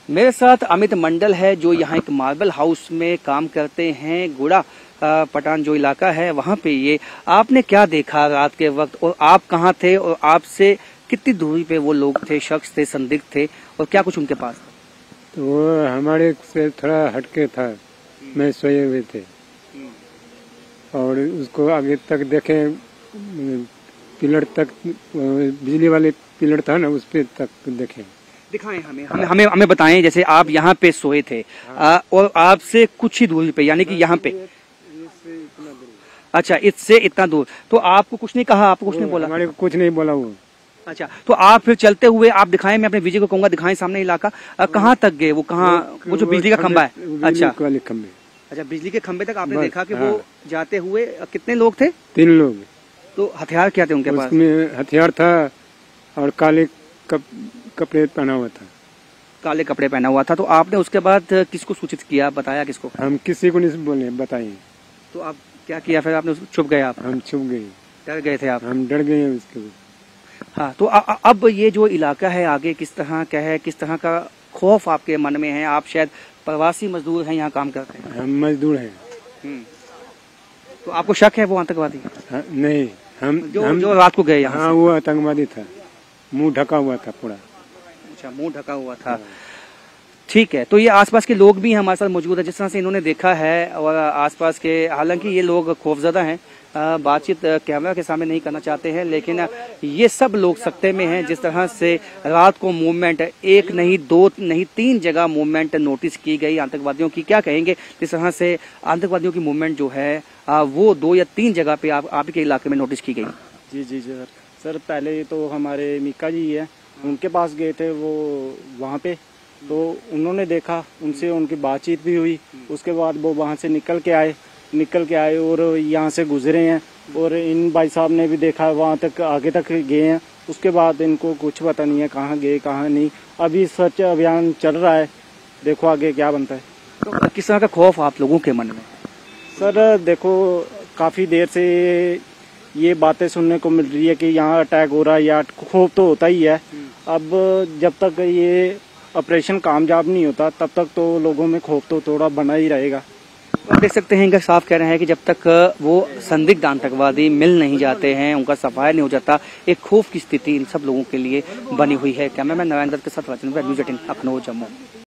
मेरे साथ अमित मंडल है जो यहाँ एक मार्बल हाउस में काम करते हैं। गुड़ा पठान जो इलाका है वहाँ पे ये आपने क्या देखा रात के वक्त, और आप कहाँ थे और आपसे कितनी दूरी पे वो लोग थे, शख्स थे, संदिग्ध थे, और क्या कुछ उनके पास? तो वो हमारे से थोड़ा हटके था, मैं सोए हुए थे और उसको आगे तक देखे, पिलर तक, बिजली वाले पिलर था ना, उस पे तक देखे। दिखाएं हमें बताएं, जैसे आप यहाँ पे सोए थे और आपसे कुछ ही दूरी पे, यानी कि यहाँ पे, अच्छा इससे इतना दूर, तो आपको कुछ नहीं कहा, आपको कुछ नहीं बोला? हमारे को कुछ नहीं बोला वो। अच्छा, तो आप फिर चलते हुए आप दिखाएं, मैं अपने विजय को कहूंगा दिखाएं सामने इलाका, कहाँ तक गए वो? कहाँ वो जो बिजली का खंबा है? अच्छा खंबे, अच्छा बिजली के खंबे तक आपने देखा कि वो जाते हुए। कितने लोग थे? 3 लोग। तो हथियार क्या थे उनके पास? उसमें हथियार था और काले कपड़े पहना हुआ था। काले कपड़े पहना हुआ था। तो आपने उसके बाद किसको सूचित किया, बताया किसको? हम किसी को नहीं बोले, बताइए। तो आप क्या किया फिर? आपने छुप गए? आप? हम छुप गए, डर गए थे आप? हम डर गए उसके बाद। हाँ, तो अब ये जो इलाका है आगे किस तरह का है, किस तरह का खौफ आपके मन में है? आप शायद प्रवासी मजदूर हैं, यहाँ काम करते हैं। हम मजदूर हैं। तो आपको शक है वो आतंकवादी? नहीं, हम जो रात को गए यहाँ? हाँ, वो आतंकवादी था, मुंह ढका हुआ था पूरा। अच्छा, मुंह ढका हुआ था। ठीक है, तो ये आसपास के लोग भी हमारे साथ मौजूद है, जिस तरह से इन्होंने देखा है, और आसपास के, हालांकि ये लोग खौफजदा हैं, बातचीत कैमरा के सामने नहीं करना चाहते हैं, लेकिन ये सब लोग सकते में हैं। जिस तरह से रात को मूवमेंट, एक नहीं, 2 नहीं, 3 जगह मूवमेंट नोटिस की गई आतंकवादियों की। क्या कहेंगे, जिस तरह से आतंकवादियों की मूवमेंट जो है वो 2 या 3 जगह पे आपके इलाके में नोटिस की गई? जी सर, पहले तो हमारे मीका जी है, उनके पास गए थे वो वहाँ पे, तो उन्होंने देखा, उनसे उनकी बातचीत भी हुई। उसके बाद वो वहाँ से निकल के आए और यहाँ से गुजरे हैं, और इन भाई साहब ने भी देखा, वहाँ तक आगे तक गए हैं। उसके बाद इनको कुछ पता नहीं है कहाँ गए कहाँ नहीं। अभी सर्च अभियान चल रहा है, देखो आगे क्या बनता है। तो किस तरह का खौफ आप लोगों के मन में? सर देखो, काफ़ी देर से ये बातें सुनने को मिल रही है कि यहाँ अटैक हो रहा है, या खौफ तो होता ही है। अब जब तक ये ऑपरेशन कामयाब नहीं होता तब तक तो लोगों में खौफ तो थोड़ा बना ही रहेगा। आप देख सकते हैं, इनका साफ कह रहे हैं कि जब तक वो संदिग्ध आतंकवादी मिल नहीं जाते हैं, उनका सफाया नहीं हो जाता, एक खौफ की स्थिति इन सब लोगों के लिए बनी हुई है। कैमरामैन नारायण दत्त के साथ न्यूज़ 18 अखनौर जम्मू।